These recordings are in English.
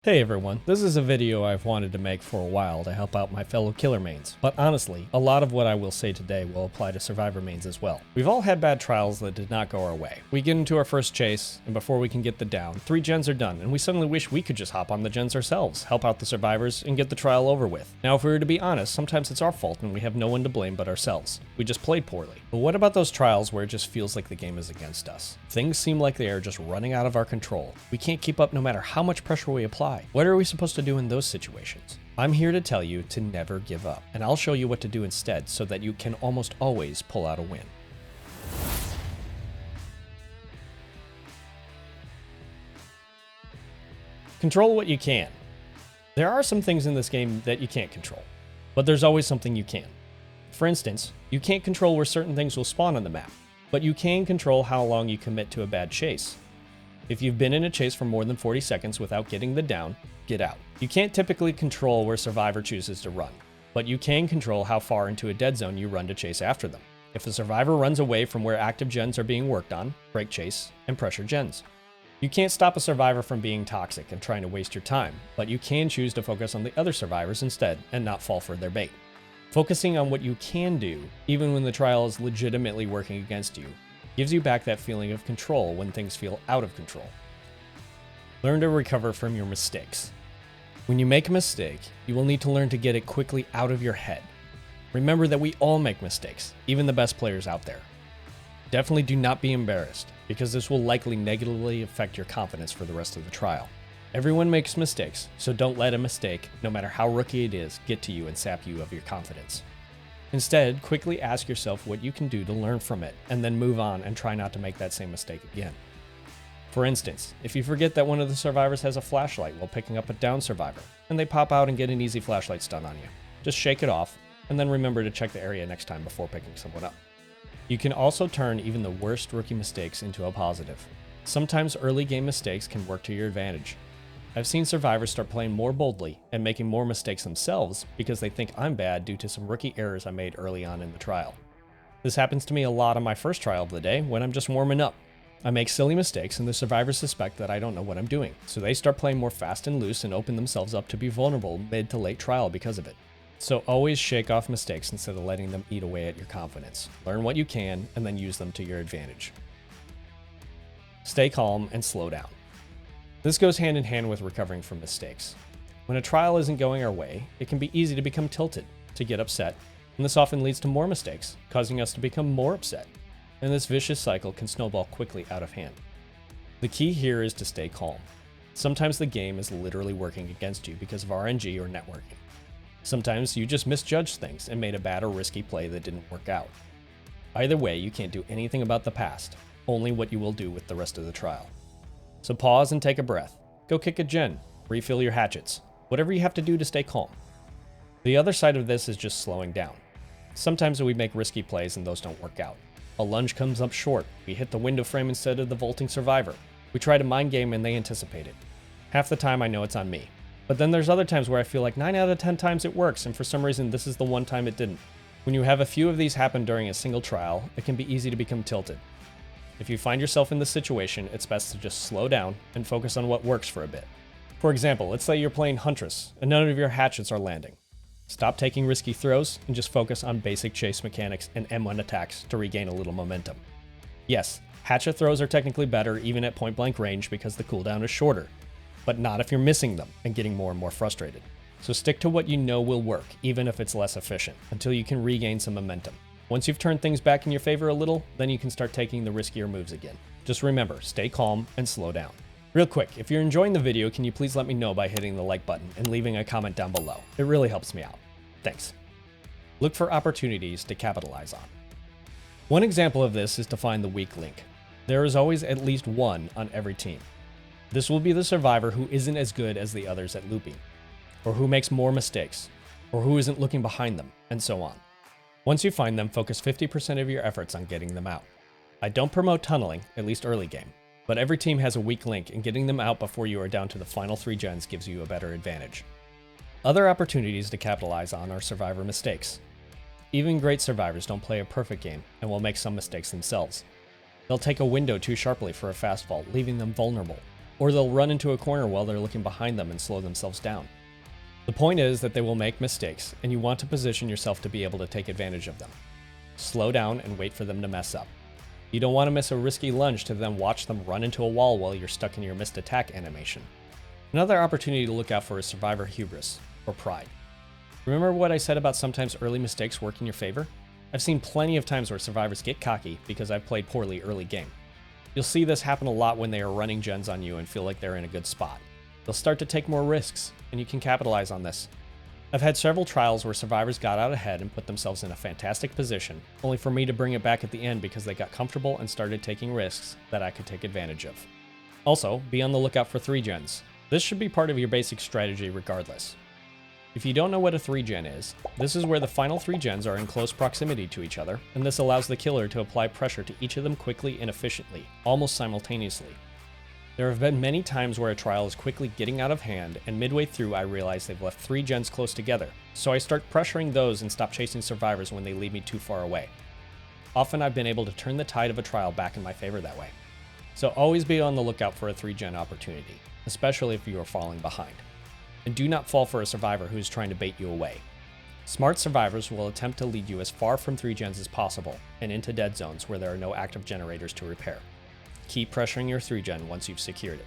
Hey everyone, this is a video I've wanted to make for a while to help out my fellow killer mains, but honestly, a lot of what I will say today will apply to survivor mains as well. We've all had bad trials that did not go our way. We get into our first chase, and before we can get the down, 3 gens are done, and we suddenly wish we could just hop on the gens ourselves, help out the survivors, and get the trial over with. Now if we were to be honest, sometimes it's our fault and we have no one to blame but ourselves. We just played poorly. But what about those trials where it just feels like the game is against us? Things seem like they are just running out of our control. We can't keep up no matter how much pressure we apply. What are we supposed to do in those situations? I'm here to tell you to never give up, and I'll show you what to do instead so that you can almost always pull out a win. Control what you can. There are some things in this game that you can't control, but there's always something you can. For instance, you can't control where certain things will spawn on the map, but you can control how long you commit to a bad chase. If you've been in a chase for more than 40 seconds without getting the down, get out. You can't typically control where survivor chooses to run, but you can control how far into a dead zone you run to chase after them. If the survivor runs away from where active gens are being worked on, break chase and pressure gens. You can't stop a survivor from being toxic and trying to waste your time, but you can choose to focus on the other survivors instead and not fall for their bait. Focusing on what you can do, even when the trial is legitimately working against you, gives you back that feeling of control when things feel out of control. Learn to recover from your mistakes. When you make a mistake, you will need to learn to get it quickly out of your head. Remember that we all make mistakes, even the best players out there. Definitely do not be embarrassed, because this will likely negatively affect your confidence for the rest of the trial. Everyone makes mistakes, so don't let a mistake, no matter how rookie it is, get to you and sap you of your confidence. Instead, quickly ask yourself what you can do to learn from it, and then move on and try not to make that same mistake again. For instance, if you forget that one of the survivors has a flashlight while picking up a down survivor, and they pop out and get an easy flashlight stun on you, just shake it off, and then remember to check the area next time before picking someone up. You can also turn even the worst rookie mistakes into a positive. Sometimes early game mistakes can work to your advantage. I've seen survivors start playing more boldly and making more mistakes themselves because they think I'm bad due to some rookie errors I made early on in the trial. This happens to me a lot on my first trial of the day when I'm just warming up. I make silly mistakes and the survivors suspect that I don't know what I'm doing, so they start playing more fast and loose and open themselves up to be vulnerable mid to late trial because of it. So always shake off mistakes instead of letting them eat away at your confidence. Learn what you can and then use them to your advantage. Stay calm and slow down. This goes hand in hand with recovering from mistakes. When a trial isn't going our way, it can be easy to become tilted, to get upset, and this often leads to more mistakes, causing us to become more upset, and this vicious cycle can snowball quickly out of hand. The key here is to stay calm. Sometimes the game is literally working against you because of RNG or networking. Sometimes you just misjudged things and made a bad or risky play that didn't work out. Either way, you can't do anything about the past, only what you will do with the rest of the trial. So pause and take a breath. Go kick a gen, refill your hatchets, whatever you have to do to stay calm. The other side of this is just slowing down. Sometimes we make risky plays and those don't work out. A lunge comes up short, we hit the window frame instead of the vaulting survivor. We try to mind game and they anticipate it. Half the time I know it's on me. But then there's other times where I feel like 9 out of 10 times it works, and for some reason this is the one time it didn't. When you have a few of these happen during a single trial, it can be easy to become tilted. If you find yourself in this situation, it's best to just slow down and focus on what works for a bit. For example, let's say you're playing Huntress and none of your hatchets are landing. Stop taking risky throws and just focus on basic chase mechanics and M1 attacks to regain a little momentum. Yes, hatchet throws are technically better even at point blank range because the cooldown is shorter, but not if you're missing them and getting more and more frustrated. So stick to what you know will work, even if it's less efficient, until you can regain some momentum. Once you've turned things back in your favor a little, then you can start taking the riskier moves again. Just remember, stay calm and slow down. Real quick, if you're enjoying the video, can you please let me know by hitting the like button and leaving a comment down below? It really helps me out. Thanks. Look for opportunities to capitalize on. One example of this is to find the weak link. There is always at least one on every team. This will be the survivor who isn't as good as the others at looping, or who makes more mistakes, or who isn't looking behind them, and so on. Once you find them, focus 50% of your efforts on getting them out. I don't promote tunneling, at least early game, but every team has a weak link and getting them out before you are down to the final 3 gens gives you a better advantage. Other opportunities to capitalize on are survivor mistakes. Even great survivors don't play a perfect game and will make some mistakes themselves. They'll take a window too sharply for a fast vault, leaving them vulnerable. or they'll run into a corner while they're looking behind them and slow themselves down. The point is that they will make mistakes, and you want to position yourself to be able to take advantage of them. Slow down and wait for them to mess up. You don't want to miss a risky lunge to then watch them run into a wall while you're stuck in your missed attack animation. Another opportunity to look out for is survivor hubris, or pride. Remember what I said about sometimes early mistakes work in your favor? I've seen plenty of times where survivors get cocky because I've played poorly early game. You'll see this happen a lot when they are running gens on you and feel like they're in a good spot. They'll start to take more risks, and you can capitalize on this. I've had several trials where survivors got out ahead and put themselves in a fantastic position, only for me to bring it back at the end because they got comfortable and started taking risks that I could take advantage of. Also, be on the lookout for 3-gens. This should be part of your basic strategy regardless. If you don't know what a 3-gen is, this is where the final 3 gens are in close proximity to each other, and this allows the killer to apply pressure to each of them quickly and efficiently, almost simultaneously. There have been many times where a trial is quickly getting out of hand, and midway through I realize they've left 3 gens close together, so I start pressuring those and stop chasing survivors when they leave me too far away. Often I've been able to turn the tide of a trial back in my favor that way. So always be on the lookout for a 3-gen opportunity, especially if you are falling behind. And do not fall for a survivor who is trying to bait you away. Smart survivors will attempt to lead you as far from 3-gens as possible, and into dead zones where there are no active generators to repair. Keep pressuring your 3-gen once you've secured it.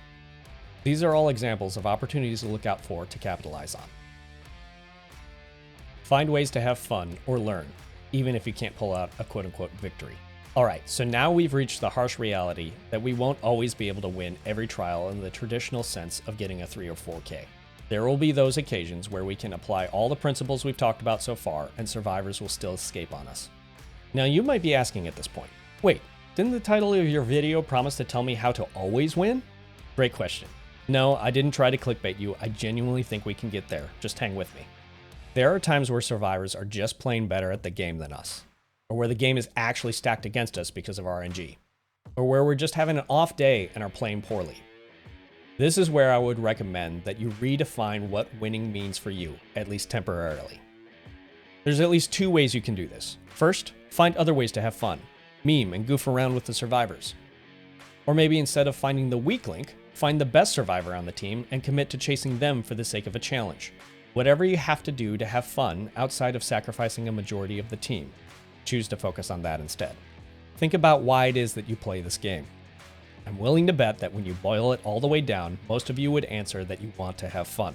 These are all examples of opportunities to look out for to capitalize on. Find ways to have fun or learn, even if you can't pull out a quote-unquote victory. Alright, so now we've reached the harsh reality that we won't always be able to win every trial in the traditional sense of getting a 3 or 4K. There will be those occasions where we can apply all the principles we've talked about so far and survivors will still escape on us. Now you might be asking at this point, wait, didn't the title of your video promise to tell me how to always win? Great question. No, I didn't try to clickbait you, I genuinely think we can get there, just hang with me. There are times where survivors are just plain better at the game than us, or where the game is actually stacked against us because of RNG, or where we're just having an off day and are playing poorly. This is where I would recommend that you redefine what winning means for you, at least temporarily. There's at least 2 ways you can do this. First, find other ways to have fun, meme and goof around with the survivors. Or maybe instead of finding the weak link, find the best survivor on the team and commit to chasing them for the sake of a challenge. Whatever you have to do to have fun outside of sacrificing a majority of the team, choose to focus on that instead. Think about why it is that you play this game. I'm willing to bet that when you boil it all the way down, most of you would answer that you want to have fun.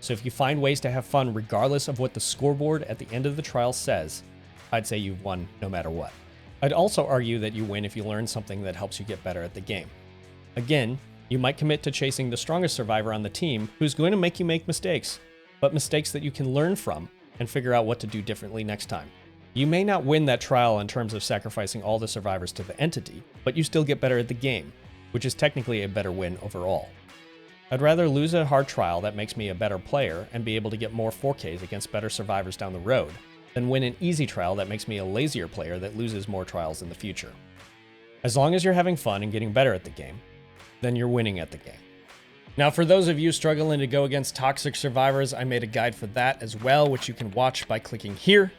So if you find ways to have fun regardless of what the scoreboard at the end of the trial says, I'd say you've won no matter what. I'd also argue that you win if you learn something that helps you get better at the game. Again, you might commit to chasing the strongest survivor on the team who's going to make you make mistakes, but mistakes that you can learn from and figure out what to do differently next time. You may not win that trial in terms of sacrificing all the survivors to the entity, but you still get better at the game, which is technically a better win overall. I'd rather lose a hard trial that makes me a better player and be able to get more 4Ks against better survivors down the road, than win an easy trial that makes me a lazier player that loses more trials in the future. As long as you're having fun and getting better at the game, then you're winning at the game. Now for those of you struggling to go against toxic survivors, I made a guide for that as well, which you can watch by clicking here.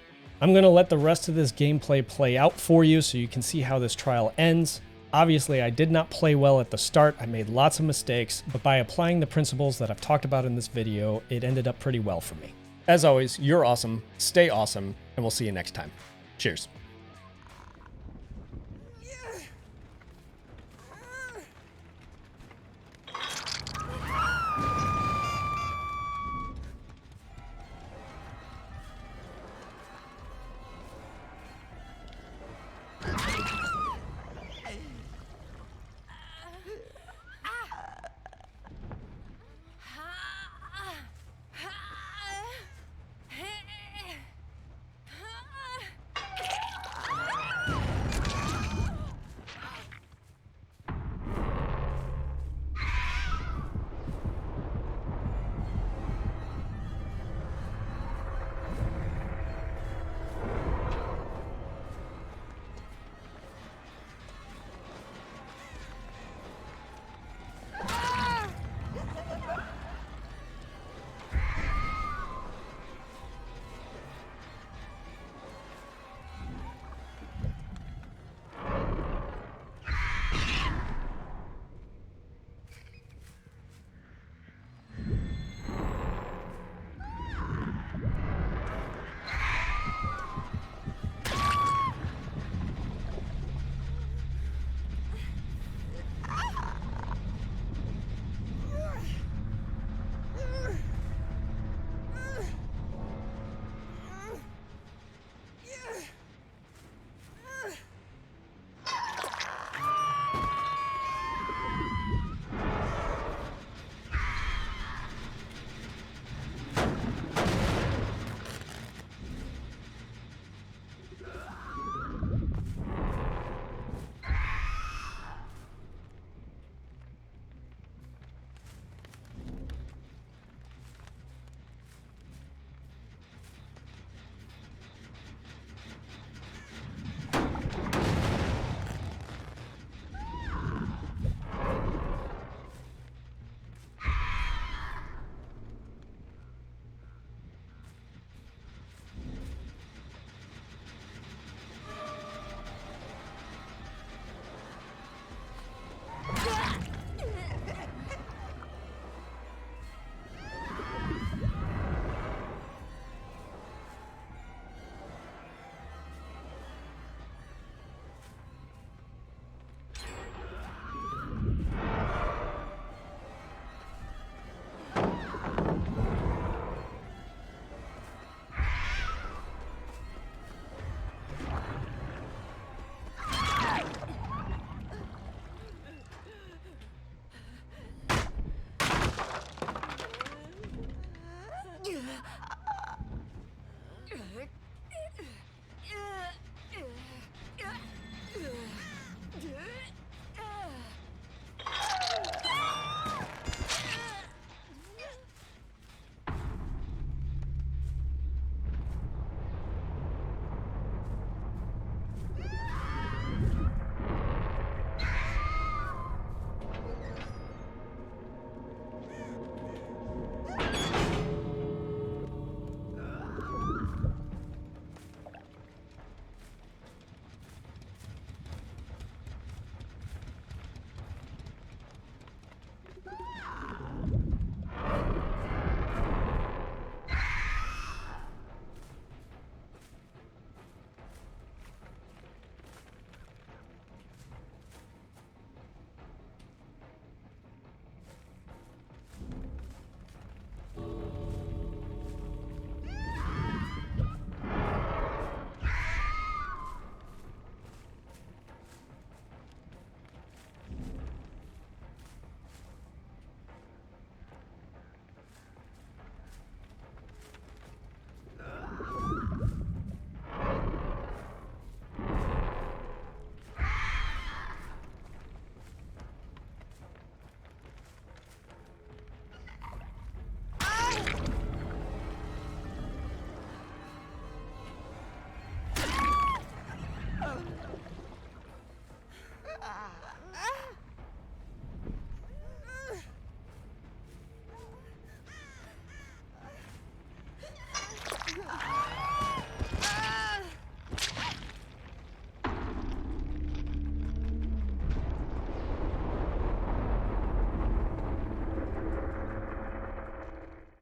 I'm going to let the rest of this gameplay play out for you so you can see how this trial ends. Obviously, I did not play well at the start. I made lots of mistakes, but by applying the principles that I've talked about in this video, it ended up pretty well for me. As always, you're awesome, stay awesome, and we'll see you next time. Cheers.